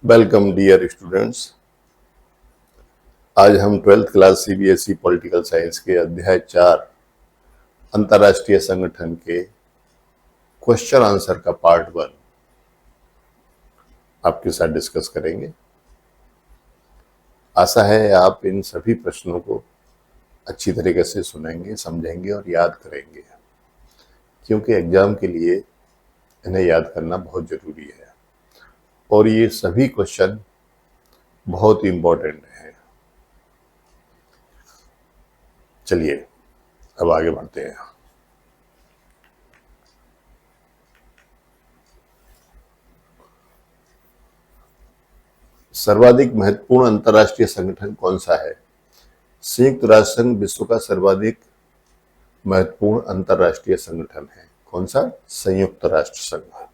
Welcome dear students. आज हम 12th class CBSE political science के अध्याय 4 अंतर्राष्ट्रीय संगठन के क्वेश्चन आंसर का पार्ट 1 आपके साथ डिस्कस करेंगे। आशा है आप इन सभी प्रश्नों को अच्छी तरीके से सुनेंगे, समझेंगे और याद करेंगे, क्योंकि एग्जाम के लिए इन्हें याद करना बहुत जरूरी है और ये सभी क्वेश्चन बहुत इंपॉर्टेंट हैं। चलिए अब आगे बढ़ते हैं। सर्वाधिक महत्वपूर्ण अंतर्राष्ट्रीय संगठन कौन सा है? संयुक्त राष्ट्र संघ विश्व का सर्वाधिक महत्वपूर्ण अंतर्राष्ट्रीय संगठन है। कौन सा? संयुक्त राष्ट्र संघ।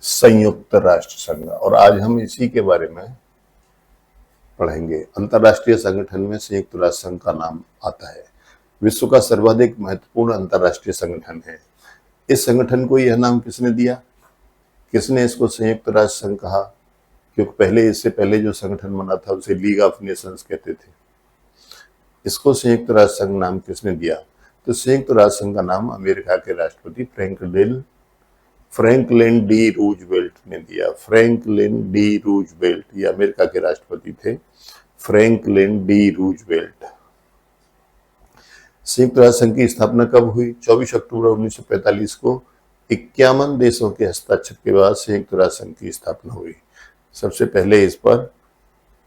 संयुक्त राष्ट्र संघ, और आज हम इसी के बारे में पढ़ेंगे। अंतर्राष्ट्रीय संगठन में संयुक्त राष्ट्र संघ का नाम आता है। विश्व का सर्वाधिक महत्वपूर्ण अंतर्राष्ट्रीय संगठन है। इस संगठन को यह नाम किसने दिया? किसने इसको संयुक्त राष्ट्र संघ कहा? क्योंकि इससे पहले जो संगठन बना था उसे लीग ऑफ नेशंस कहते थे। इसको संयुक्त राष्ट्र संघ नाम किसने दिया? तो संयुक्त राष्ट्र संघ का नाम अमेरिका के राष्ट्रपति फ्रैंकलिन डी रूजवेल्ट ने दिया। फ्रैंकलिन डी रूजवेल्ट, ये अमेरिका के राष्ट्रपति थे, फ्रैंकलिन डी रूजवेल्ट। संयुक्त राष्ट्र संघ की स्थापना कब हुई? 24 अक्टूबर 1945 को 51 देशों के हस्ताक्षर के बाद संयुक्त राष्ट्र संघ की स्थापना हुई। सबसे पहले इस पर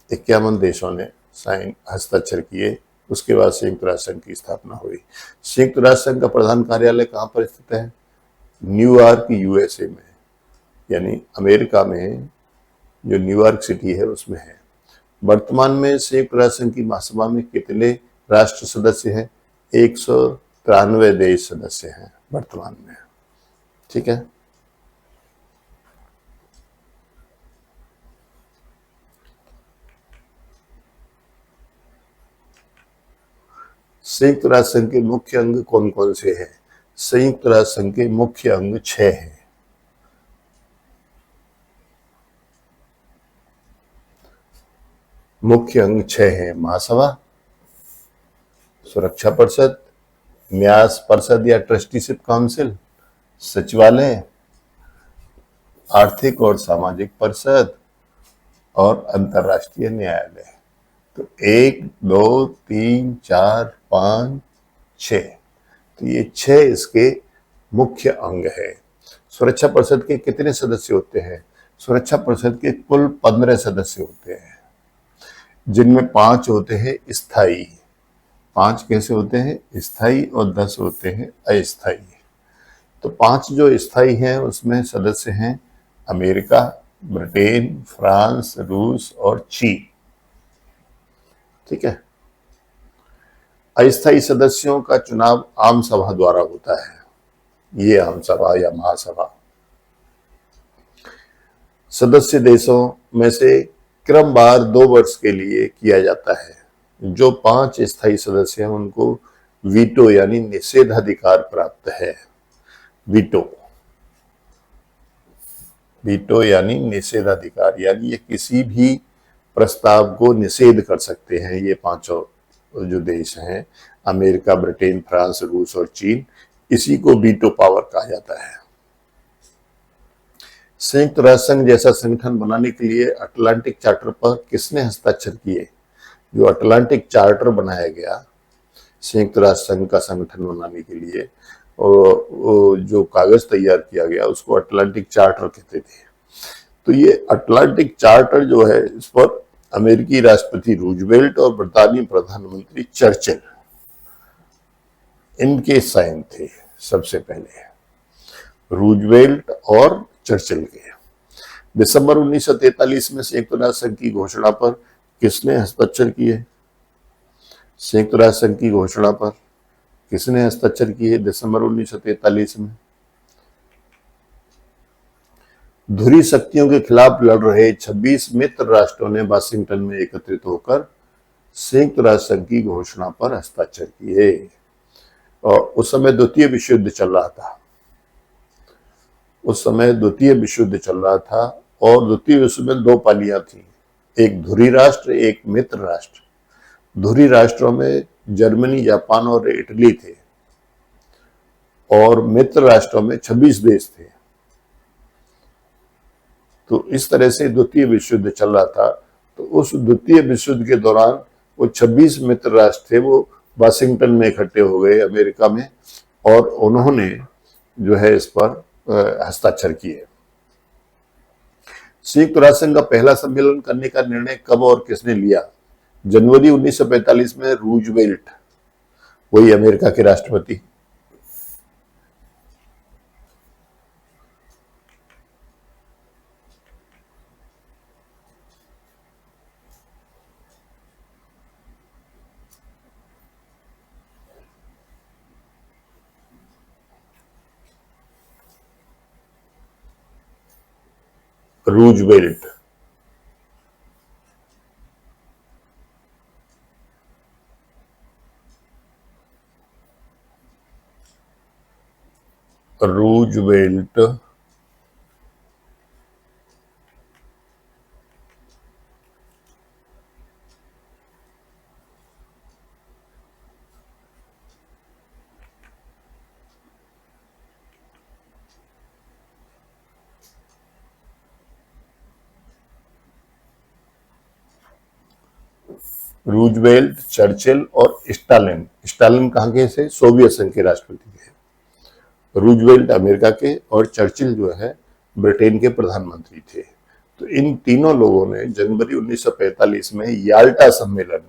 51 देशों ने हस्ताक्षर किए, उसके बाद संयुक्त राष्ट्र संघ की स्थापना हुई। संयुक्त राष्ट्र संघ का प्रधान कार्यालय कहाँ पर स्थित है? न्यूयॉर्क, यूएसए में, यानी अमेरिका में जो न्यूयॉर्क सिटी है उसमें है। वर्तमान में संयुक्त राष्ट्र संघ की महासभा में कितने राष्ट्र सदस्य हैं? 193 देश सदस्य हैं वर्तमान में। ठीक है। संयुक्त राष्ट्र संघ के मुख्य अंग कौन कौन से हैं? संयुक्त राष्ट्र संघ के मुख्य अंग 6 हैं। मुख्य अंग 6 हैं। महासभा, सुरक्षा परिषद, न्यास परिषद या ट्रस्टीशिप काउंसिल, सचिवालय, आर्थिक और सामाजिक परिषद और अंतर्राष्ट्रीय न्यायालय। तो 1, 2, 3, 4, 5, 6, तो ये 6 इसके मुख्य अंग है। सुरक्षा परिषद के कितने सदस्य होते हैं? सुरक्षा परिषद के कुल 15 सदस्य होते हैं, जिनमें 5 होते हैं स्थायी। 5 कैसे होते हैं? स्थायी, और 10 होते हैं अस्थायी। तो 5 जो स्थायी हैं उसमें सदस्य हैं अमेरिका, ब्रिटेन, फ्रांस, रूस और चीन। ठीक है। अस्थायी सदस्यों का चुनाव आम सभा द्वारा होता है। ये आम सभा या महासभा सदस्य देशों में से क्रमवार 2 वर्ष के लिए किया जाता है। जो 5 स्थायी सदस्य हैं उनको वीटो यानी निषेधाधिकार प्राप्त है। वीटो यानी निषेधाधिकार, यानी ये किसी भी प्रस्ताव को निषेध कर सकते हैं। ये 5 जो देश हैं, अमेरिका, ब्रिटेन, फ्रांस, रूस और चीन, इसी को वीटो पावर कहा जाता है। संयुक्त राष्ट्र संघ जैसा संगठन बनाने के लिए अटलांटिक चार्टर पर किसने हस्ताक्षर किए? जो अटलांटिक चार्टर बनाया गया संयुक्त राष्ट्र संघ का संगठन बनाने के लिए, और जो कागज तैयार किया गया उसको अटलांटिक चार्टर कहते थे। तो ये अटलांटिक चार्टर जो है, इस पर अमेरिकी राष्ट्रपति रूजवेल्ट और ब्रितानी प्रधानमंत्री चर्चिल, इनके साइन थे। सबसे पहले रूजवेल्ट और चर्चिल के। दिसंबर 1943 में संयुक्त राष्ट्र संघ की घोषणा पर किसने हस्ताक्षर किए? संयुक्त राष्ट्र संघ की घोषणा पर किसने हस्ताक्षर किए दिसंबर 1943 में? धुरी शक्तियों के खिलाफ लड़ रहे 26 मित्र राष्ट्रों ने वाशिंगटन में एकत्रित होकर संयुक्त राष्ट्र संघ की घोषणा पर हस्ताक्षर किए। और उस समय द्वितीय विश्व युद्ध चल रहा था। और द्वितीय विश्व में दो पालियां थी, एक धुरी राष्ट्र, एक मित्र राष्ट्र। धुरी राष्ट्रों में जर्मनी, जापान और इटली थे और मित्र राष्ट्रों में 26 देश थे। तो इस तरह से द्वितीय विश्व युद्ध चल रहा था। तो उस द्वितीय विश्व युद्ध के दौरान वो 26 मित्र राष्ट्र थे, वो वाशिंगटन में इकट्ठे हो गए अमेरिका में, और उन्होंने जो है इस पर हस्ताक्षर किए। संयुक्त राष्ट्र संघ का पहला सम्मेलन करने का निर्णय कब और किसने लिया? जनवरी 1945 में रूजवेल्ट, वही अमेरिका के राष्ट्रपति। रूजवेल्ट। रूजवेल्ट रूजवेल्ट, चर्चिल और स्टालिन। स्टालिन कहाँ के थे? सोवियत संघ के राष्ट्रपति थे। रूजवेल्ट अमेरिका के और चर्चिल जो है ब्रिटेन के प्रधानमंत्री थे। तो इन तीनों लोगों ने जनवरी 1945 में याल्टा सम्मेलन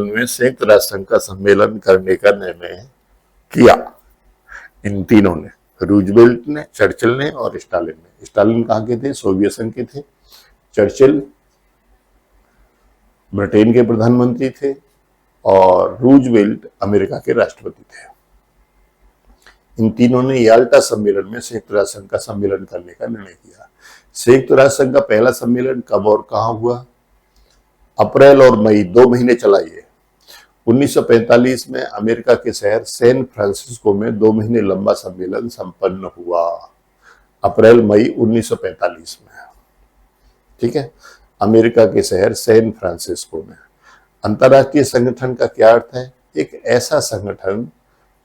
में संयुक्त राष्ट्र संघ का सम्मेलन करने का निर्णय किया। इन तीनों ने, रूजवेल्ट ने, चर्चिल ने और स्टालिन ने। स्टालिन कहाँ के थे? सोवियत संघ के थे। चर्चिल ब्रिटेन के प्रधानमंत्री थे और रूजवेल्ट अमेरिका के राष्ट्रपति थे। इन तीनों ने याल्टा सम्मेलन में संयुक्त राष्ट्र संघ का सम्मेलन करने का निर्णय किया। संयुक्त राष्ट्र संघ का पहला सम्मेलन कब और कहां हुआ? अप्रैल और मई, 2 महीने चला ये। 1945 में अमेरिका के शहर सैन फ्रांसिस्को में 2 महीने लंबा सम्मेलन संपन्न हुआ। अप्रैल मई 1945 में, ठीक है, अमेरिका के शहर सैन फ्रांसिस्को में। अंतर्राष्ट्रीय संगठन का क्या अर्थ है? एक ऐसा संगठन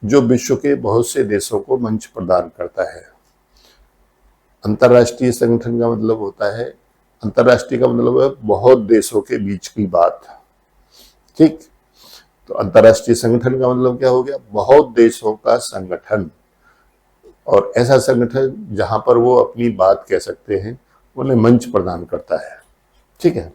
जो विश्व के बहुत से देशों को मंच प्रदान करता है। अंतर्राष्ट्रीय संगठन का मतलब होता है, अंतर्राष्ट्रीय का मतलब है बहुत देशों के बीच की बात, ठीक। तो अंतर्राष्ट्रीय संगठन का मतलब क्या हो गया? बहुत देशों का संगठन, और ऐसा संगठन जहां पर वो अपनी बात कह सकते हैं, उन्हें मंच प्रदान करता है, ठीक है।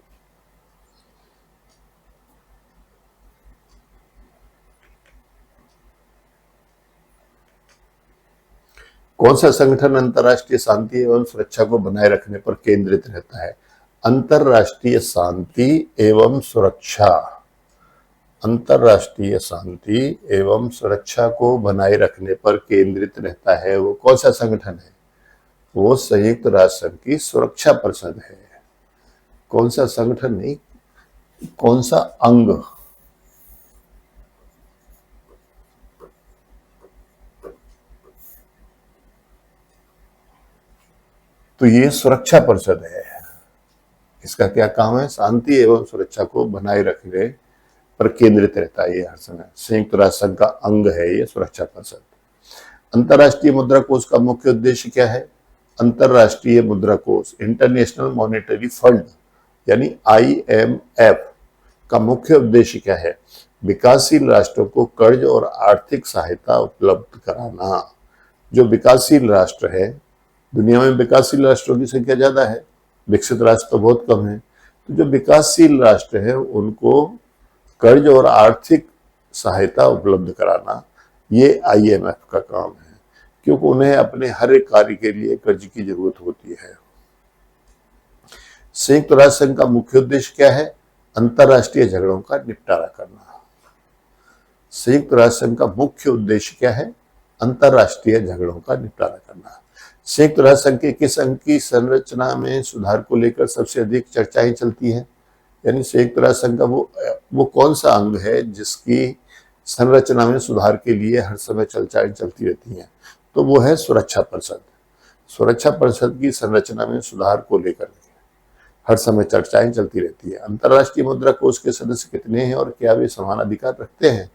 कौन सा संगठन अंतर्राष्ट्रीय शांति एवं सुरक्षा को बनाए रखने पर केंद्रित रहता है? अंतर्राष्ट्रीय शांति एवं सुरक्षा, अंतर्राष्ट्रीय शांति एवं सुरक्षा को बनाए रखने पर केंद्रित रहता है। वो कौन सा संगठन है? वो संयुक्त राष्ट्र संघ की सुरक्षा परिषद है। कौन सा संगठन नहीं, कौन सा अंग। तो ये सुरक्षा परिषद है। इसका क्या काम है? शांति एवं सुरक्षा को बनाए रखने पर केंद्रित रहता है ये हर समय। संयुक्त राष्ट्र संघ का अंग है ये सुरक्षा परिषद। अंतर्राष्ट्रीय मुद्रा कोष का मुख्य उद्देश्य क्या है? अंतर्राष्ट्रीय मुद्रा कोष, इंटरनेशनल मॉनेटरी फंड यानी IMF का मुख्य उद्देश्य क्या है? विकासशील राष्ट्रों को कर्ज और आर्थिक सहायता उपलब्ध कराना। जो विकासशील राष्ट्र है, दुनिया में विकासशील राष्ट्रों की संख्या ज्यादा है, विकसित राष्ट्र तो बहुत कम है। तो जो विकासशील राष्ट्र है उनको कर्ज और आर्थिक सहायता उपलब्ध कराना, ये IMF का काम है, क्योंकि उन्हें अपने हर एक कार्य के लिए कर्ज की जरूरत होती है। संयुक्त राष्ट्र संघ का मुख्य उद्देश्य क्या है? अंतरराष्ट्रीय झगड़ों का निपटारा करना। संयुक्त राष्ट्र संघ का मुख्य उद्देश्य क्या है? अंतरराष्ट्रीय झगड़ों का निपटारा करना। संयुक्त राष्ट्र संघ के किस अंग की संरचना में सुधार को लेकर सबसे अधिक चर्चाएं चलती हैं? यानी संयुक्त राष्ट्र संघ का वो कौन सा अंग है जिसकी संरचना में सुधार के लिए हर समय चर्चाएं चलती रहती हैं? तो वो है सुरक्षा परिषद। सुरक्षा परिषद की संरचना में सुधार को लेकर हर समय चर्चाएं चलती रहती है। अंतरराष्ट्रीय मुद्रा कोष के सदस्य कितने हैं और क्या वे समान अधिकार रखते हैं?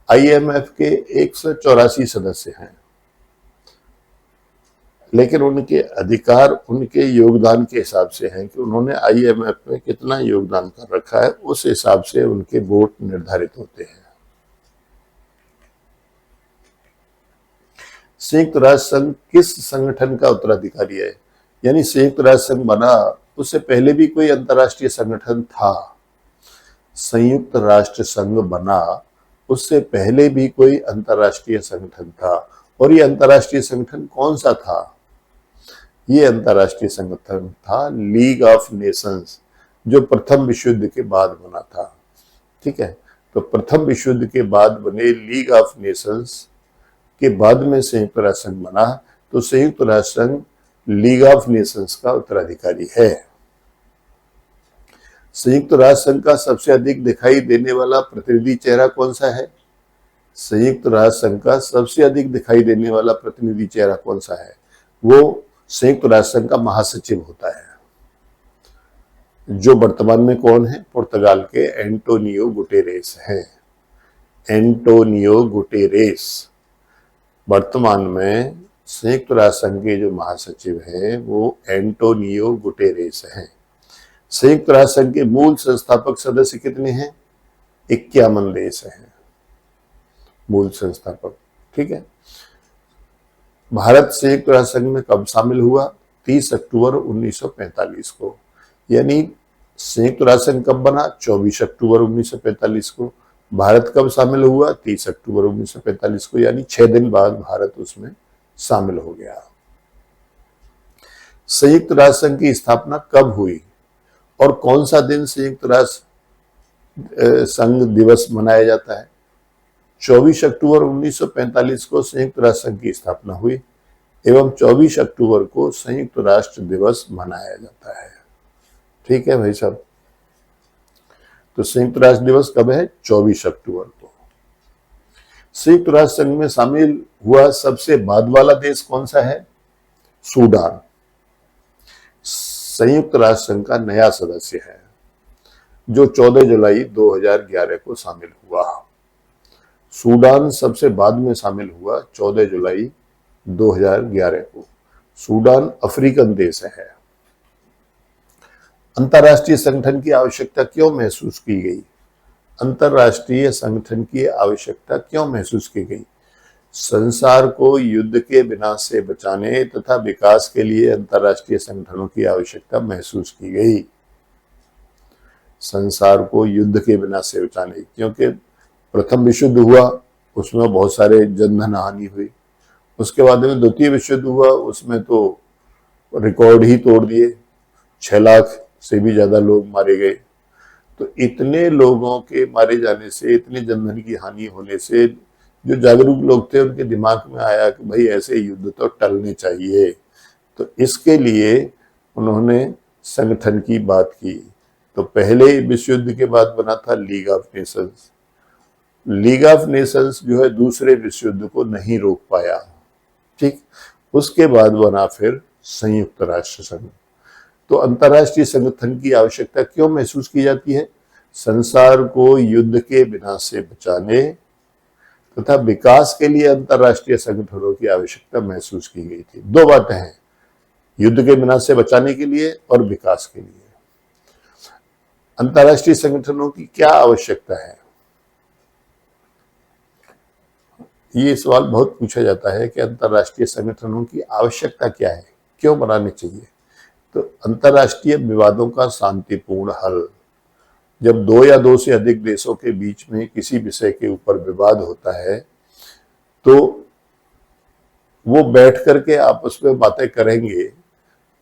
आईएमएफ के 184 सदस्य हैं, लेकिन उनके अधिकार उनके योगदान के हिसाब से हैं कि उन्होंने आईएमएफ में कितना योगदान कर रखा है, उस हिसाब से उनके वोट निर्धारित होते हैं। संयुक्त राष्ट्र संघ किस संगठन का उत्तराधिकारी है? यानी संयुक्त राष्ट्र संघ बना उससे पहले भी कोई अंतरराष्ट्रीय संगठन था। संयुक्त राष्ट्र संघ बना उससे पहले भी कोई अंतरराष्ट्रीय संगठन था, और ये अंतरराष्ट्रीय संगठन कौन सा था? ये अंतरराष्ट्रीय संगठन था लीग ऑफ नेशंस, जो प्रथम विश्व युद्ध के बाद बना था। ठीक है, तो प्रथम विश्व युद्ध के बाद बने लीग ऑफ नेशंस के बाद में संयुक्त राष्ट्र संघ बना, तो संयुक्त राष्ट्र संघ लीग ऑफ नेशंस का उत्तराधिकारी है। संयुक्त राष्ट्र संघ का सबसे अधिक दिखाई देने वाला प्रतिनिधि चेहरा कौन सा है? संयुक्त राष्ट्र संघ का सबसे अधिक दिखाई देने वाला प्रतिनिधि चेहरा कौन सा है? वो संयुक्त राष्ट्र संघ का महासचिव होता है, जो वर्तमान में कौन है? पुर्तगाल के एंटोनियो गुटेरेस हैं। एंटोनियो गुटेरेस वर्तमान में संयुक्त राष्ट्र संघ के जो महासचिव हैं वो एंटोनियो गुटेरेस हैं। संयुक्त राष्ट्र संघ के मूल संस्थापक सदस्य कितने हैं? 51 देश हैं मूल संस्थापक। ठीक है, भारत संयुक्त राष्ट्र संघ में कब शामिल हुआ? 30 अक्टूबर 1945 को। यानी संयुक्त राष्ट्र संघ कब बना? 24 अक्टूबर 1945 को। भारत कब शामिल हुआ? 30 अक्टूबर 1945 को, यानी 6 दिन बाद भारत उसमें शामिल हो गया। संयुक्त राष्ट्र संघ की स्थापना कब हुई और कौन सा दिन संयुक्त राष्ट्र संघ दिवस मनाया जाता है? 24 अक्टूबर 1945 को संयुक्त राष्ट्र संघ की स्थापना हुई एवं 24 अक्टूबर को संयुक्त राष्ट्र दिवस मनाया जाता है। ठीक है भाई साहब, तो संयुक्त राष्ट्र दिवस कब है? 24 अक्टूबर को। संयुक्त राष्ट्र संघ में शामिल हुआ सबसे बाद वाला देश कौन सा है? सूडान संयुक्त राष्ट्र संघ का नया सदस्य है, जो 14 जुलाई 2011 को शामिल हुआ। सूडान सबसे बाद में शामिल हुआ 14 जुलाई 2011 को। सूडान अफ्रीकन देश है। अंतरराष्ट्रीय संगठन की आवश्यकता क्यों महसूस की गई? अंतरराष्ट्रीय संगठन की आवश्यकता क्यों महसूस की गई? संसार को युद्ध के विनाश से बचाने तथा विकास के लिए अंतरराष्ट्रीय संगठनों की आवश्यकता महसूस की गई। संसार को युद्ध के विनाश से बचाने, क्योंकि प्रथम विश्व युद्ध हुआ, उसमें बहुत सारे जनधन हानि हुई। उसके बाद में द्वितीय विश्व युद्ध हुआ, उसमें तो रिकॉर्ड ही तोड़ दिए, 6 लाख से भी ज्यादा लोग मारे गए। तो इतने लोगों के मारे जाने से, इतने जनधन की हानि होने से जो जागरूक लोग थे उनके दिमाग में आया कि भाई ऐसे युद्ध तो टलने चाहिए। तो इसके लिए उन्होंने संगठन की बात की। तो पहले विश्व युद्ध के बाद बना था league of Nations. League of Nations जो है दूसरे विश्व युद्ध को नहीं रोक पाया। ठीक, उसके बाद बना फिर संयुक्त राष्ट्र संघ। तो अंतरराष्ट्रीय संगठन की आवश्यकता क्यों महसूस की जाती है? संसार को युद्ध के विनाश से बचाने तथा विकास के लिए अंतरराष्ट्रीय संगठनों की आवश्यकता महसूस की गई थी। 2 बातें हैं, युद्ध के विनाश से बचाने के लिए और विकास के लिए। अंतरराष्ट्रीय संगठनों की क्या आवश्यकता है? ये सवाल बहुत पूछा जाता है कि अंतरराष्ट्रीय संगठनों की आवश्यकता क्या है, क्यों बनाने चाहिए? तो अंतरराष्ट्रीय विवादों का शांतिपूर्ण हल। जब 2 या 2 से अधिक देशों के बीच में किसी विषय के ऊपर विवाद होता है तो वो बैठ करके आपस में बातें करेंगे।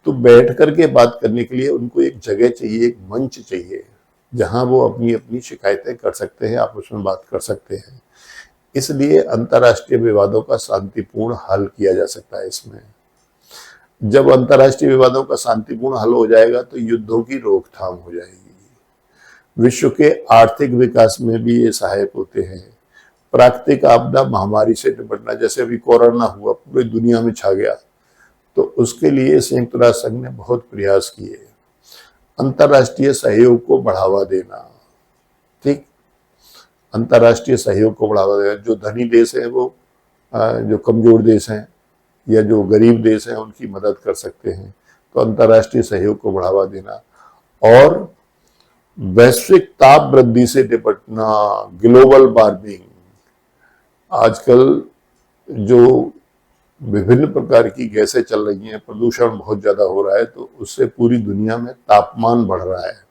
तो बैठ करके बात करने के लिए उनको एक जगह चाहिए, एक मंच चाहिए। जहां वो अपनी अपनी शिकायतें कर सकते हैं, आप उसमें बात कर सकते हैं। इसलिए अंतर्राष्ट्रीय विवादों का शांतिपूर्ण हल किया जा सकता है इसमें। जब अंतर्राष्ट्रीय विवादों का शांतिपूर्ण हल हो जाएगा तो युद्धों की रोकथाम हो जाएगी। विश्व के आर्थिक विकास में भी ये सहायक होते हैं। प्राकृतिक आपदा महामारी से निपटना, जैसे अभी कोरोना हुआ, पूरी दुनिया में छा गया, तो उसके लिए संयुक्त राष्ट्र संघ ने बहुत प्रयास किए। अंतर्राष्ट्रीय सहयोग को बढ़ावा देना, ठीक, अंतर्राष्ट्रीय सहयोग को बढ़ावा देना। जो धनी देश है वो जो कमजोर देश हैं या जो गरीब देश हैं उनकी मदद कर सकते हैं। तो अंतर्राष्ट्रीय सहयोग को बढ़ावा देना और वैश्विक ताप वृद्धि से निपटना, ग्लोबल वार्मिंग। आजकल जो विभिन्न प्रकार की गैसें चल रही हैं, प्रदूषण बहुत ज्यादा हो रहा है, तो उससे पूरी दुनिया में तापमान बढ़ रहा है।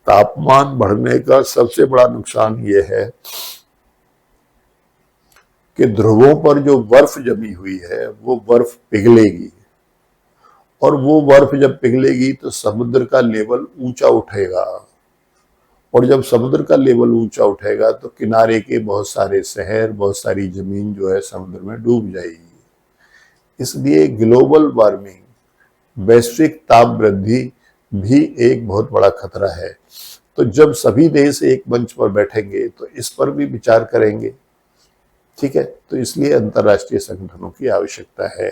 तापमान बढ़ने का सबसे बड़ा नुकसान यह है कि ध्रुवों पर जो बर्फ जमी हुई है वो बर्फ पिघलेगी, और वो बर्फ जब पिघलेगी तो समुद्र का लेवल ऊंचा उठेगा, और जब समुद्र का लेवल ऊंचा उठेगा तो किनारे के बहुत सारे शहर, बहुत सारी जमीन जो है समुद्र में डूब जाएगी। इसलिए ग्लोबल वार्मिंग, वैश्विक ताप वृद्धि भी एक बहुत बड़ा खतरा है। तो जब सभी देश एक मंच पर बैठेंगे तो इस पर भी विचार करेंगे, ठीक है। तो इसलिए अंतर्राष्ट्रीय संगठनों की आवश्यकता है।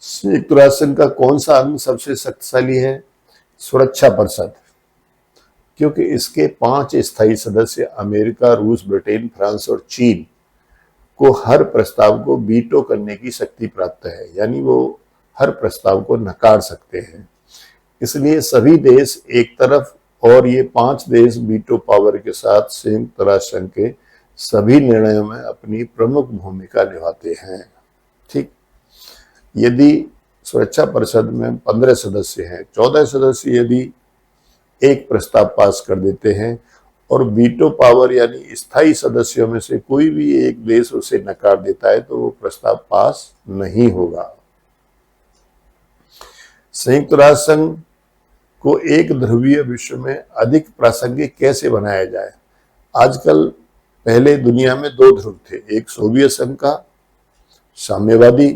संयुक्त राष्ट्र संघ का कौन सा अंग सबसे शक्तिशाली है? सुरक्षा परिषद, क्योंकि इसके 5 स्थायी सदस्य अमेरिका, रूस, ब्रिटेन, फ्रांस और चीन को हर प्रस्ताव को वीटो करने की शक्ति प्राप्त है, यानी वो हर प्रस्ताव को नकार सकते हैं। इसलिए सभी देश एक तरफ और ये 5 देश वीटो पावर के साथ संयुक्त राष्ट्र संघ के सभी निर्णयों में अपनी प्रमुख भूमिका निभाते हैं, ठीक। यदि सुरक्षा परिषद में 15 सदस्य हैं, 14 सदस्य यदि एक प्रस्ताव पास कर देते हैं और वीटो पावर यानी स्थायी सदस्यों में से कोई भी एक देश उसे नकार देता है तो वो प्रस्ताव पास नहीं होगा। संयुक्त राष्ट्र संघ को एक ध्रुवीय विश्व में अधिक प्रासंगिक कैसे बनाया जाए? आजकल, पहले दुनिया में 2 ध्रुव थे, एक सोवियत संघ का साम्यवादी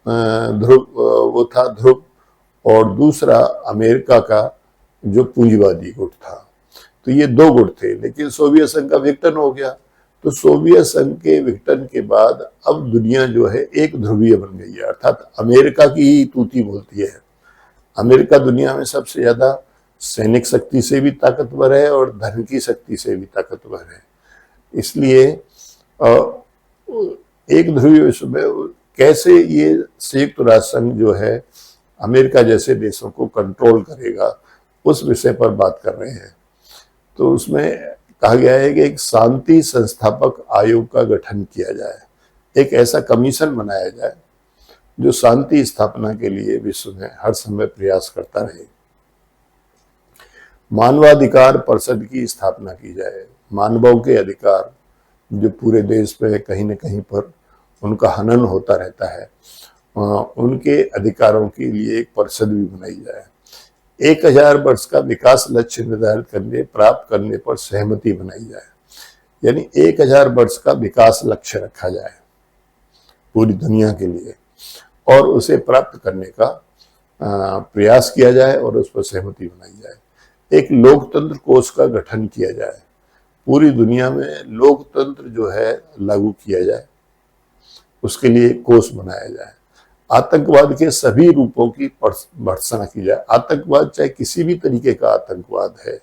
ध्रुव वो था ध्रुव, और दूसरा अमेरिका का जो पूंजीवादी गुट था। तो ये 2 गुट थे, लेकिन सोवियत संघ का विघटन हो गया। तो सोवियत संघ के विघटन के बाद अब दुनिया जो है एक ध्रुवीय बन गई है, अर्थात अमेरिका की ही तूती बोलती है। अमेरिका दुनिया में सबसे ज्यादा सैनिक शक्ति से भी ताकतवर है और धन की शक्ति से भी ताकतवर है। इसलिए एक ध्रुवीय विश्व में कैसे ये संयुक्त राष्ट्र संघ जो है अमेरिका जैसे देशों को कंट्रोल करेगा, उस विषय पर बात कर रहे हैं। तो उसमें कहा गया है कि एक शांति संस्थापक आयोग का गठन किया जाए, एक ऐसा कमीशन बनाया जाए जो शांति स्थापना के लिए विश्व में हर समय प्रयास करता रहे। मानवाधिकार परिषद की स्थापना की जाए। मानवों के अधिकार जो पूरे देश में कहीं न कहीं पर उनका हनन होता रहता है, उनके अधिकारों के लिए एक परिषद भी बनाई जाए। 1000 वर्ष का विकास लक्ष्य निर्धारित करने, प्राप्त करने पर सहमति बनाई जाए, यानी 1000 वर्ष का विकास लक्ष्य रखा जाए पूरी दुनिया के लिए, और उसे प्राप्त करने का प्रयास किया जाए और उस पर सहमति बनाई जाए। एक लोकतंत्र कोष का गठन किया जाए, पूरी दुनिया में लोकतंत्र जो है लागू किया जाए, उसके लिए कोष बनाया जाए। आतंकवाद के सभी रूपों की भर्त्सना की जाए। आतंकवाद चाहे किसी भी तरीके का आतंकवाद है,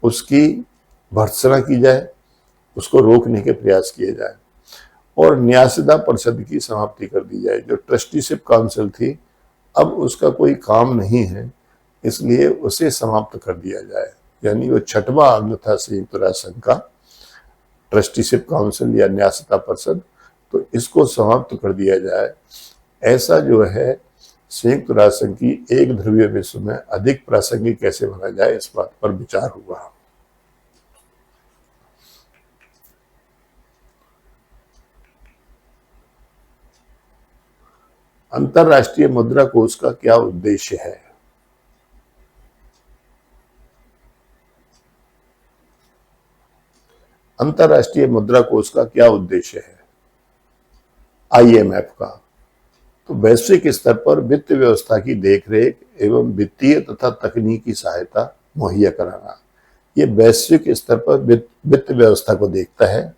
उसकी भर्त्सना की जाए, उसको रोकने के प्रयास किए जाए, और न्यायसदा परिषद की समाप्ति कर दी जाए। जो ट्रस्टीशिप काउंसिल थी, अब उसका कोई काम नहीं है, इसलिए उसे समाप्त कर दिया जाए। यानी वो 6वां अंग था संयुक्त राष्ट्र संघ का, ट्रस्टीशिप काउंसिल या न्यायसदा परिषद, तो इसको समाप्त कर दिया जाए। ऐसा जो है संयुक्त राष्ट्र संघ की एक ध्रुवीय विश्व में अधिक प्रासंगिक कैसे बना जाए, इस बात पर विचार हुआ। अंतरराष्ट्रीय मुद्रा कोष का क्या उद्देश्य है? अंतर्राष्ट्रीय मुद्रा कोष का क्या उद्देश्य है? IMF का तो वैश्विक स्तर पर वित्त व्यवस्था की देखरेख एवं वित्तीय तथा तकनीकी सहायता मुहैया कराना। ये वैश्विक स्तर पर वित्त व्यवस्था को देखता है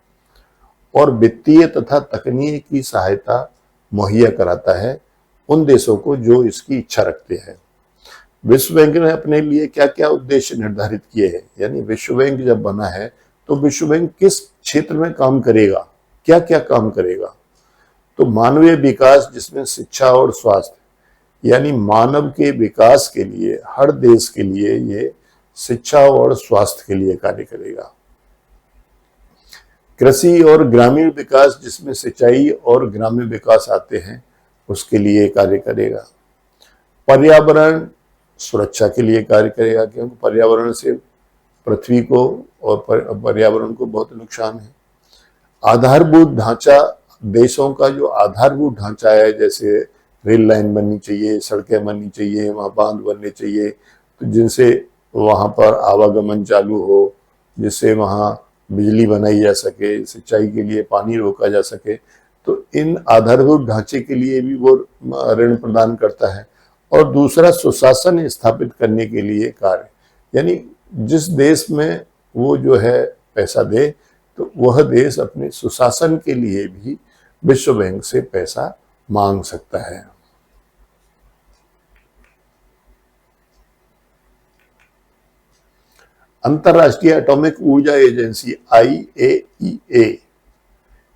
और वित्तीय तथा तकनीकी सहायता मुहैया कराता है उन देशों को जो इसकी इच्छा रखते हैं। विश्व बैंक ने अपने लिए क्या क्या उद्देश्य निर्धारित किए हैं, यानी विश्व बैंक जब बना है तो विश्व बैंक किस क्षेत्र में काम करेगा, क्या क्या काम करेगा? तो मानवीय विकास, जिसमें शिक्षा और स्वास्थ्य, यानी मानव के विकास के लिए हर देश के लिए ये शिक्षा और स्वास्थ्य के लिए कार्य करेगा। कृषि और ग्रामीण विकास, जिसमें सिंचाई और ग्रामीण विकास आते हैं, उसके लिए कार्य करेगा। पर्यावरण सुरक्षा के लिए कार्य करेगा, क्योंकि पर्यावरण से पृथ्वी को और पर्यावरण को बहुत नुकसान है। आधारभूत ढांचा, देशों का जो आधारभूत ढांचा है, जैसे रेल लाइन बननी चाहिए, सड़कें बननी चाहिए, वहाँ बांध बनने चाहिए, तो जिनसे वहाँ पर आवागमन चालू हो, जिससे वहाँ बिजली बनाई जा सके, सिंचाई के लिए पानी रोका जा सके, तो इन आधारभूत ढांचे के लिए भी वो ऋण प्रदान करता है। और दूसरा, सुशासन स्थापित करने के लिए कार्य, यानी जिस देश में वो जो है पैसा दे तो वह देश अपने सुशासन के लिए भी विश्व बैंक से पैसा मांग सकता है। अंतर्राष्ट्रीय एटॉमिक ऊर्जा agency IAEA,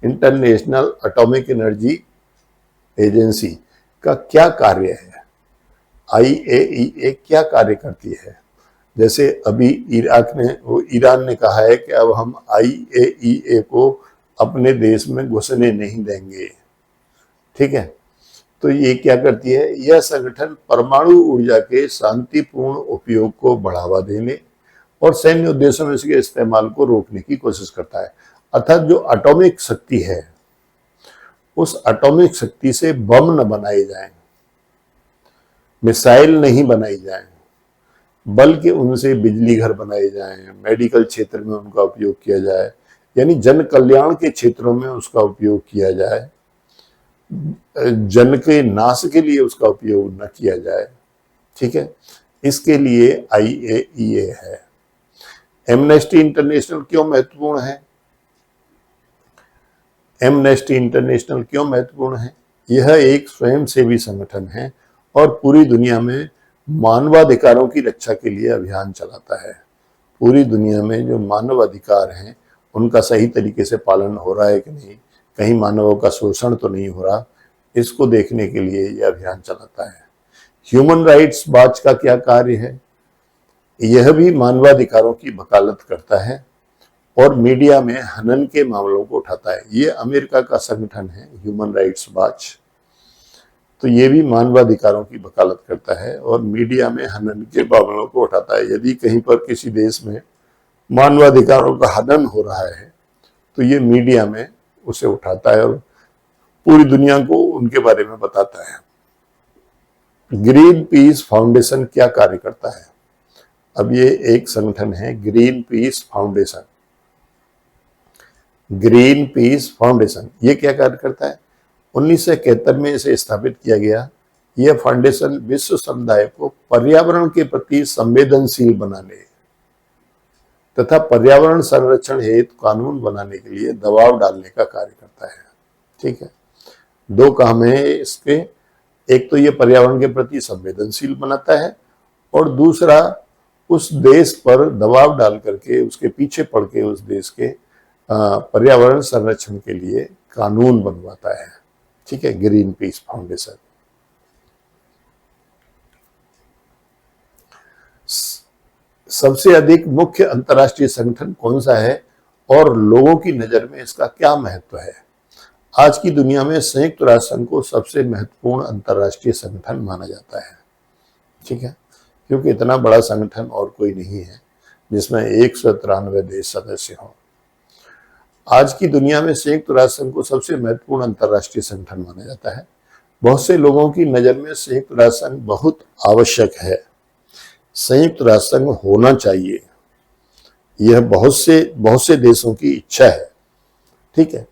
international atomic energy agency का क्या कार्य है? IAEA क्या कार्य करती है? जैसे अभी ईरान ने कहा है कि अब हम IAEA को अपने देश में घुसने नहीं देंगे, ठीक है। तो ये क्या करती है? यह संगठन परमाणु ऊर्जा के शांतिपूर्ण उपयोग को बढ़ावा देने और सैन्य उद्देश्यों में इसके इस्तेमाल को रोकने की कोशिश करता है। अर्थात जो एटॉमिक शक्ति है, उस एटॉमिक शक्ति से बम न बनाए जाएं, मिसाइल नहीं बनाई जाएं, बल्कि उनसे बिजली घर बनाए जाएं, मेडिकल क्षेत्र में उनका उपयोग किया जाए, यानी जन कल्याण के क्षेत्रों में उसका उपयोग किया जाए, जन के नाश के लिए उसका उपयोग न किया जाए, ठीक है। इसके लिए IAEA है। एमनेस्टी इंटरनेशनल क्यों महत्वपूर्ण है? एमनेस्टी इंटरनेशनल क्यों महत्वपूर्ण है? यह एक स्वयंसेवी संगठन है और पूरी दुनिया में मानवाधिकारों की रक्षा के लिए अभियान चलाता है। पूरी दुनिया में जो मानवाधिकार हैं उनका सही तरीके से पालन हो रहा है कि नहीं, कहीं मानवों का शोषण तो नहीं हो रहा, इसको देखने के लिए यह अभियान चलाता है। ह्यूमन राइट्स वॉच का क्या कार्य है? यह भी मानवाधिकारों की वकालत करता है और मीडिया में हनन के मामलों को उठाता है। ये अमेरिका का संगठन है ह्यूमन राइट्स वॉच, तो ये भी मानवाधिकारों की वकालत करता है और मीडिया में हनन के मामलों को उठाता है। यदि कहीं पर किसी देश में मानवाधिकारों का हनन हो रहा है तो ये मीडिया में उसे उठाता है और पूरी दुनिया को उनके बारे में बताता है। ग्रीन पीस फाउंडेशन क्या कार्य करता है? अब ये एक संगठन है, green peace foundation. Green peace foundation ये क्या कार्य करता है? 1971 में इसे स्थापित किया गया। यह फाउंडेशन विश्व समुदाय को पर्यावरण के प्रति संवेदनशील बनाने तथा पर्यावरण संरक्षण हेतु कानून बनाने के लिए दबाव डालने का कार्य करता है, ठीक है। दो काम है इसके, एक तो ये पर्यावरण के प्रति संवेदनशील बनाता है और दूसरा उस देश पर दबाव डाल करके, उसके पीछे पड़ के उस देश के पर्यावरण संरक्षण के लिए कानून बनवाता है, ठीक है। Green peace foundation. सबसे अधिक मुख्य अंतर्राष्ट्रीय संगठन कौन सा है और लोगों की नजर में इसका क्या महत्व है? आज की दुनिया में संयुक्त राष्ट्र संघ को सबसे महत्वपूर्ण अंतर्राष्ट्रीय संगठन माना जाता है, ठीक है, क्योंकि इतना बड़ा संगठन और कोई नहीं है जिसमें 193 देश सदस्य हों। आज की दुनिया में संयुक्त राष्ट्र संघ को सबसे महत्वपूर्ण अंतर्राष्ट्रीय संगठन माना जाता है। बहुत से लोगों की नजर में संयुक्त राष्ट्र संघ बहुत आवश्यक है, संयुक्त राष्ट्र संघ होना चाहिए, यह बहुत से देशों की इच्छा है। ठीक है,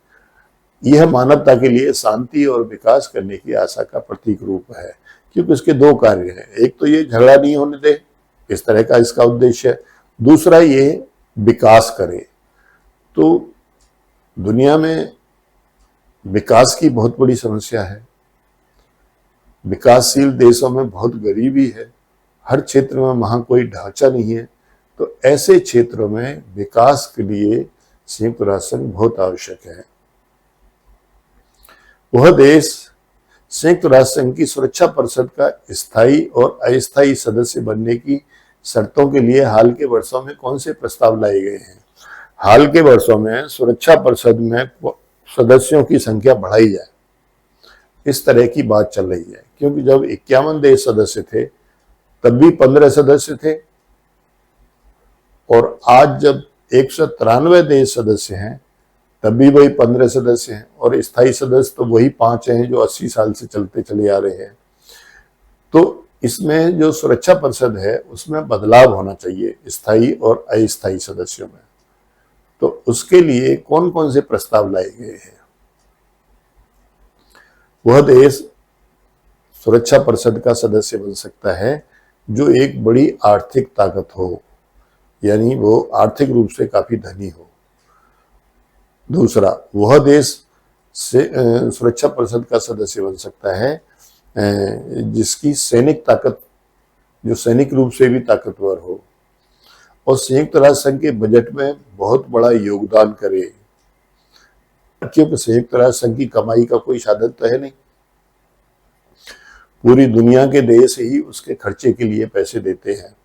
यह मानवता के लिए शांति और विकास करने की आशा का प्रतीक रूप है, क्योंकि इसके दो कार्य हैं। एक तो ये झगड़ा नहीं होने दे, इस तरह का इसका उद्देश्य है। दूसरा ये विकास करे। तो दुनिया में विकास की बहुत बड़ी समस्या है। विकासशील देशों में बहुत गरीबी है, हर क्षेत्र में वहां कोई ढांचा नहीं है। तो ऐसे क्षेत्रों में विकास के लिए संयुक्त राष्ट्र संघ बहुत आवश्यक है। वह देश संयुक्त राष्ट्र संघ की सुरक्षा परिषद का स्थायी और अस्थायी सदस्य बनने की शर्तों के लिए हाल के वर्षों में कौन से प्रस्ताव लाए गए हैं? हाल के वर्षों में सुरक्षा परिषद में सदस्यों की संख्या बढ़ाई जाए, इस तरह की बात चल रही है। क्योंकि जब 51 देश सदस्य थे तब भी 15 सदस्य थे, और आज जब 193 देश सदस्य हैं तब भी वही 15 सदस्य हैं, और स्थायी सदस्य तो वही 5 हैं जो 80 साल से चलते चले आ रहे हैं। तो इसमें जो सुरक्षा परिषद है उसमें बदलाव होना चाहिए स्थायी और अस्थायी सदस्यों में। तो उसके लिए कौन कौन से प्रस्ताव लाए गए हैं? वह देश सुरक्षा परिषद का सदस्य बन सकता है जो एक बड़ी आर्थिक ताकत हो, यानी वो आर्थिक रूप से काफी धनी हो। दूसरा, वह देश से सुरक्षा परिषद का सदस्य बन सकता है जिसकी सैनिक ताकत, जो सैनिक रूप से भी ताकतवर हो, और संयुक्त राष्ट्र संघ के बजट में बहुत बड़ा योगदान करे। क्योंकि संयुक्त राष्ट्र संघ की कमाई का कोई साधन तो है नहीं, पूरी दुनिया के देश ही उसके खर्चे के लिए पैसे देते हैं।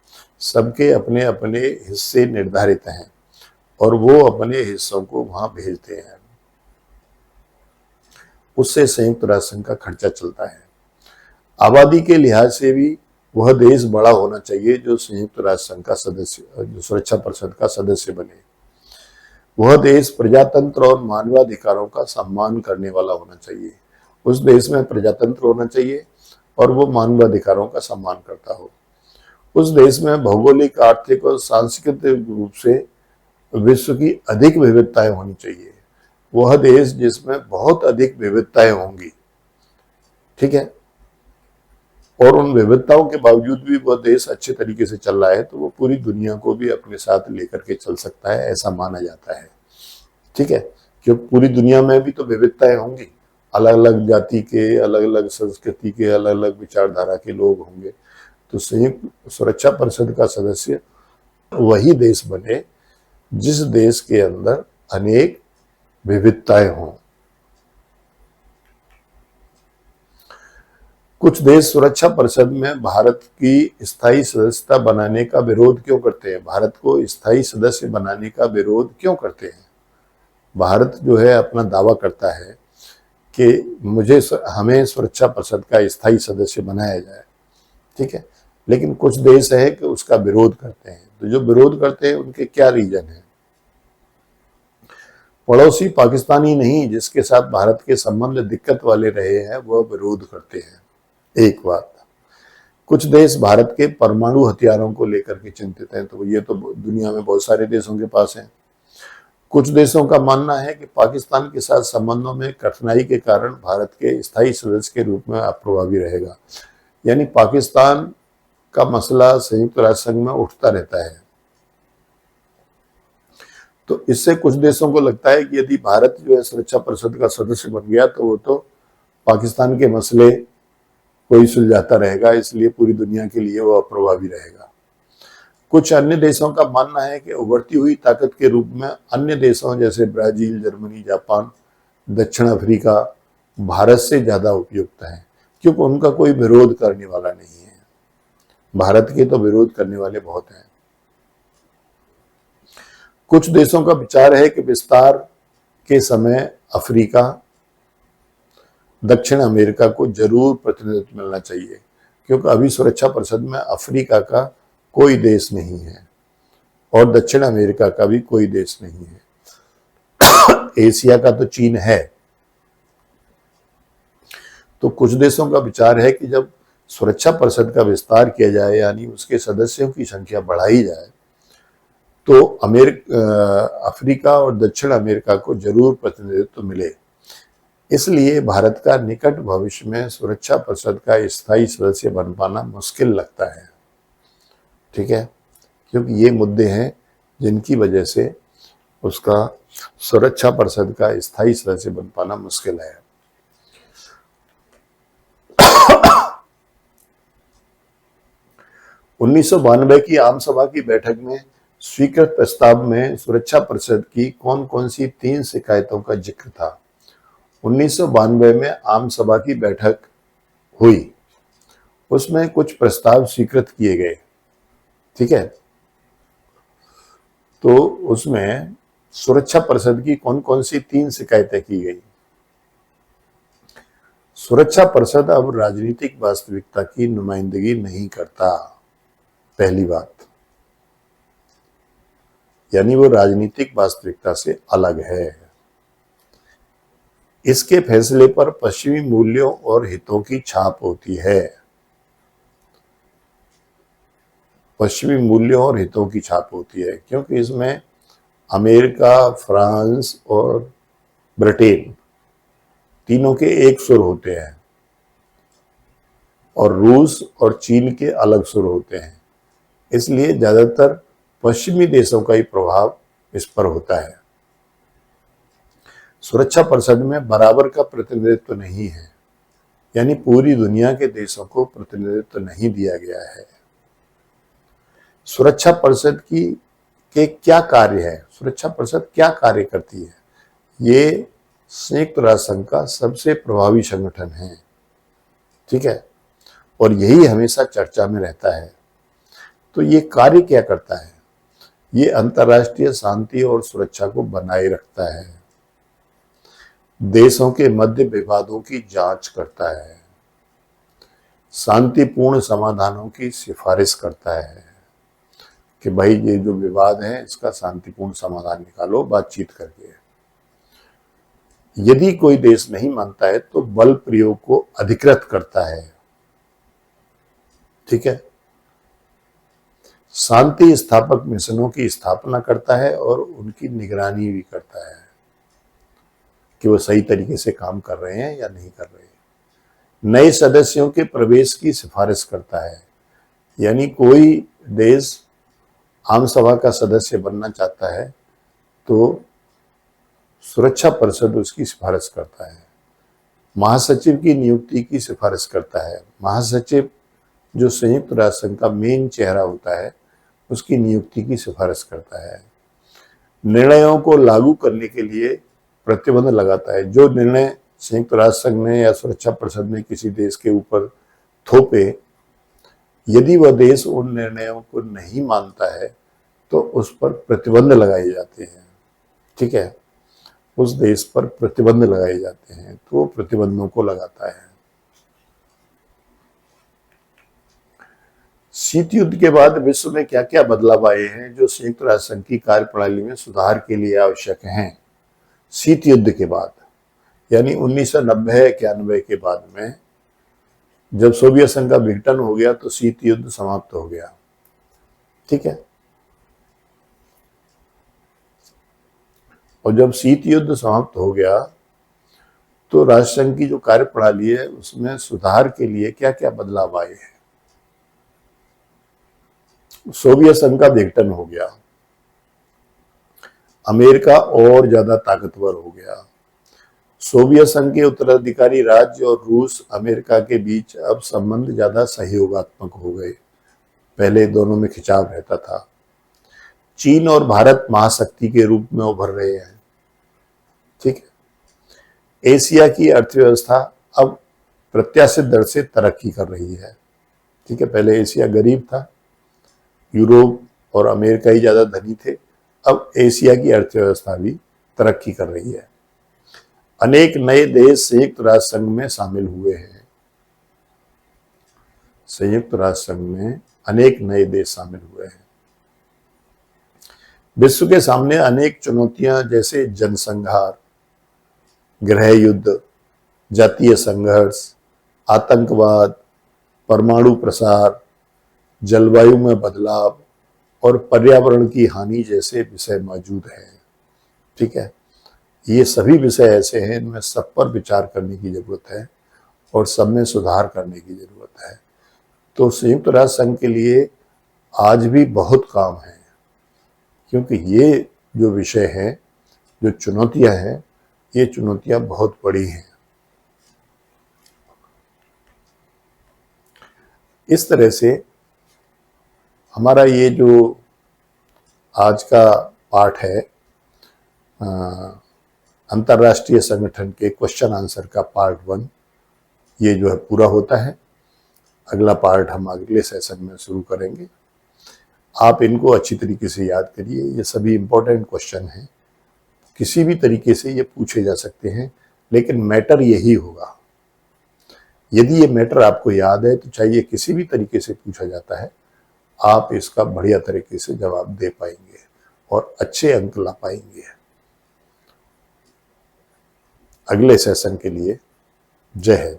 सबके अपने अपने हिस्से निर्धारित हैं और वो अपने हिस्सों को वहां भेजते हैं, उससे संयुक्त राष्ट्र संघ का खर्चा चलता है। आबादी के लिहाज से भी वह देश बड़ा होना चाहिए जो संयुक्त राष्ट्र संघ का सदस्य, जो सुरक्षा परिषद का सदस्य बने। वह देश प्रजातंत्र और मानवाधिकारों का सम्मान करने वाला होना चाहिए। उस देश में प्रजातंत्र होना चाहिए और वो मानवाधिकारों का सम्मान करता हो। उस देश में भौगोलिक, आर्थिक और सांस्कृतिक रूप से विश्व की अधिक विविधताएं होनी चाहिए। वह देश जिसमें बहुत अधिक विविधताएं होंगी, ठीक है, और उन विविधताओं के बावजूद भी वह देश अच्छे तरीके से चल रहा है, तो वो पूरी दुनिया को भी अपने साथ लेकर के चल सकता है, ऐसा माना जाता है। ठीक है, क्योंकि पूरी दुनिया में भी तो विविधताएं होंगी, अलग अलग जाति के, अलग अलग संस्कृति के, अलग अलग विचारधारा के लोग होंगे। तो संयुक्त सुरक्षा परिषद का सदस्य वही देश बने जिस देश के अंदर अनेक विविधताएं हों। कुछ देश सुरक्षा परिषद में भारत की स्थायी सदस्यता बनाने का विरोध क्यों करते हैं? भारत को स्थायी सदस्य बनाने का विरोध क्यों करते हैं? भारत जो है अपना दावा करता है कि हमें सुरक्षा परिषद का स्थायी सदस्य बनाया जाए, ठीक है, लेकिन कुछ देश है कि उसका विरोध करते हैं। तो जो विरोध करते हैं उनके क्या रीजन है? पड़ोसी पाकिस्तान ही नहीं, जिसके साथ भारत के संबंध दिक्कत वाले रहे हैं, वह विरोध करते हैं। एक बात, कुछ देश भारत के परमाणु हथियारों को लेकर के चिंतित हैं, तो ये तो दुनिया में बहुत सारे देशों के पास हैं। कुछ देशों का मानना है कि पाकिस्तान के साथ संबंधों में कठिनाई के कारण भारत के स्थायी सदस्य के रूप में अप्रभावी रहेगा। यानी पाकिस्तान का मसला संयुक्त राष्ट्र संघ में उठता रहता है। तो इससे कुछ देशों को लगता है कि यदि भारत जो है सुरक्षा परिषद का सदस्य बन गया तो वो तो पाकिस्तान के मसले कोई सुलझाता रहेगा, इसलिए पूरी दुनिया के लिए वो अप्रभावी रहेगा। कुछ अन्य देशों का मानना है कि उभरती हुई ताकत के रूप में अन्य देशों जैसे ब्राजील, जर्मनी, जापान, दक्षिण अफ्रीका भारत से ज्यादा उपयुक्त है, क्योंकि उनका कोई विरोध करने वाला नहीं है। भारत के तो विरोध करने वाले बहुत हैं। कुछ देशों का विचार है कि विस्तार के समय अफ्रीका, दक्षिण अमेरिका को जरूर प्रतिनिधित्व मिलना चाहिए, क्योंकि अभी सुरक्षा परिषद में अफ्रीका का कोई देश नहीं है और दक्षिण अमेरिका का भी कोई देश नहीं है। एशिया का तो चीन है। तो कुछ देशों का विचार है कि जब सुरक्षा परिषद का विस्तार किया जाए, यानी उसके सदस्यों की संख्या बढ़ाई जाए, तो अफ्रीका और दक्षिण अमेरिका को जरूर प्रतिनिधित्व मिले। इसलिए भारत का निकट भविष्य में सुरक्षा परिषद का स्थायी सदस्य बन पाना मुश्किल लगता है। ठीक है, क्योंकि ये मुद्दे हैं जिनकी वजह से उसका सुरक्षा परिषद का स्थायी सदस्य बन पाना मुश्किल है। 1992 की आम सभा की बैठक में स्वीकृत प्रस्ताव में सुरक्षा परिषद की कौन कौन सी 3 शिकायतों का जिक्र था? 1992 में आम सभा की बैठक हुई, उसमें कुछ प्रस्ताव स्वीकृत किए गए। ठीक है, तो उसमें सुरक्षा परिषद की कौन कौन सी 3 शिकायतें की गई? सुरक्षा परिषद अब राजनीतिक वास्तविकता की नुमाइंदगी नहीं करता, पहली बात, यानी वो राजनीतिक वास्तविकता से अलग है। इसके फैसले पर पश्चिमी मूल्यों और हितों की छाप होती है। पश्चिमी मूल्यों और हितों की छाप होती है, क्योंकि इसमें अमेरिका, फ्रांस और ब्रिटेन तीनों के एक सुर होते हैं और रूस और चीन के अलग सुर होते हैं। इसलिए ज्यादातर पश्चिमी देशों का ही प्रभाव इस पर होता है। सुरक्षा परिषद में बराबर का प्रतिनिधित्व नहीं है, यानी पूरी दुनिया के देशों को प्रतिनिधित्व नहीं दिया गया है। सुरक्षा परिषद के क्या कार्य है? सुरक्षा परिषद क्या कार्य करती है? ये संयुक्त राष्ट्र संघ का सबसे प्रभावी संगठन है। ठीक है, और यही हमेशा चर्चा में रहता है। तो ये कार्य क्या करता है? ये अंतर्राष्ट्रीय शांति और सुरक्षा को बनाए रखता है, देशों के मध्य विवादों की जांच करता है, शांतिपूर्ण समाधानों की सिफारिश करता है कि भाई ये जो विवाद है इसका शांतिपूर्ण समाधान निकालो बातचीत करके। यदि कोई देश नहीं मानता है तो बल प्रयोग को अधिकृत करता है। ठीक है, शांति स्थापक मिशनों की स्थापना करता है और उनकी निगरानी भी करता है कि वो सही तरीके से काम कर रहे हैं या नहीं कर रहे। नए सदस्यों के प्रवेश की सिफारिश करता है, यानी कोई देश आम सभा का सदस्य बनना चाहता है तो सुरक्षा परिषद उसकी सिफारिश करता है। महासचिव की नियुक्ति की सिफारिश करता है। महासचिव जो संयुक्त राष्ट्र संघ का मेन चेहरा होता है उसकी नियुक्ति की सिफारिश करता है। निर्णयों को लागू करने के लिए प्रतिबंध लगाता है। जो निर्णय संयुक्त राष्ट्र संघ ने या सुरक्षा परिषद ने किसी देश के ऊपर थोपे, यदि वह देश उन निर्णयों को नहीं मानता है तो उस पर प्रतिबंध लगाए जाते हैं। ठीक है, उस देश पर प्रतिबंध लगाए जाते हैं, तो वो प्रतिबंधों को लगाता है। शीत युद्ध के बाद विश्व में क्या क्या बदलाव आए हैं जो संयुक्त राष्ट्र संघ की कार्यप्रणाली में सुधार के लिए आवश्यक हैं? शीत युद्ध के बाद, यानी 1990-91 के बाद में जब सोवियत संघ का विघटन हो गया तो शीत युद्ध समाप्त हो गया। ठीक है, और जब शीत युद्ध समाप्त हो गया तो राष्ट्रसंघ की जो कार्यप्रणाली है उसमें सुधार के लिए क्या क्या बदलाव आए हैं? सोवियत संघ का विघटन हो गया, अमेरिका और ज्यादा ताकतवर हो गया। सोवियत संघ के उत्तराधिकारी राज्य और रूस अमेरिका के बीच अब संबंध ज्यादा सहयोगात्मक हो गए, पहले दोनों में खिंचाव रहता था। चीन और भारत महाशक्ति के रूप में उभर रहे हैं। ठीक है, एशिया की अर्थव्यवस्था अब प्रत्याशित दर से तरक्की कर रही है। ठीक है, पहले एशिया गरीब था, यूरोप और अमेरिका ही ज्यादा धनी थे, अब एशिया की अर्थव्यवस्था भी तरक्की कर रही है। अनेक नए देश संयुक्त राष्ट्र संघ में शामिल हुए हैं। संयुक्त राष्ट्र संघ में अनेक नए देश शामिल हुए हैं। विश्व के सामने अनेक चुनौतियां जैसे जनसंहार, गृह युद्ध, जातीय संघर्ष, आतंकवाद, परमाणु प्रसार, जलवायु में बदलाव, और पर्यावरण की हानि जैसे विषय मौजूद हैं। ठीक है, ये सभी विषय ऐसे हैं इनमें सब पर विचार करने की जरूरत है और सब में सुधार करने की जरूरत है। तो संयुक्त राष्ट्र संघ के लिए आज भी बहुत काम है, क्योंकि ये जो विषय हैं, जो चुनौतियां हैं, ये चुनौतियां बहुत बड़ी हैं। इस तरह से हमारा ये जो आज का पाठ है, अंतर्राष्ट्रीय संगठन के क्वेश्चन आंसर का पार्ट 1, ये जो है पूरा होता है। अगला पार्ट हम अगले सेशन में शुरू करेंगे। आप इनको अच्छी तरीके से याद करिए, ये सभी इंपॉर्टेंट क्वेश्चन हैं, किसी भी तरीके से ये पूछे जा सकते हैं, लेकिन मैटर यही होगा। यदि ये मैटर आपको याद है तो चाहिए किसी भी तरीके से पूछा जाता है, आप इसका बढ़िया तरीके से जवाब दे पाएंगे और अच्छे अंक ला पाएंगे। अगले सेशन के लिए जय हिंद।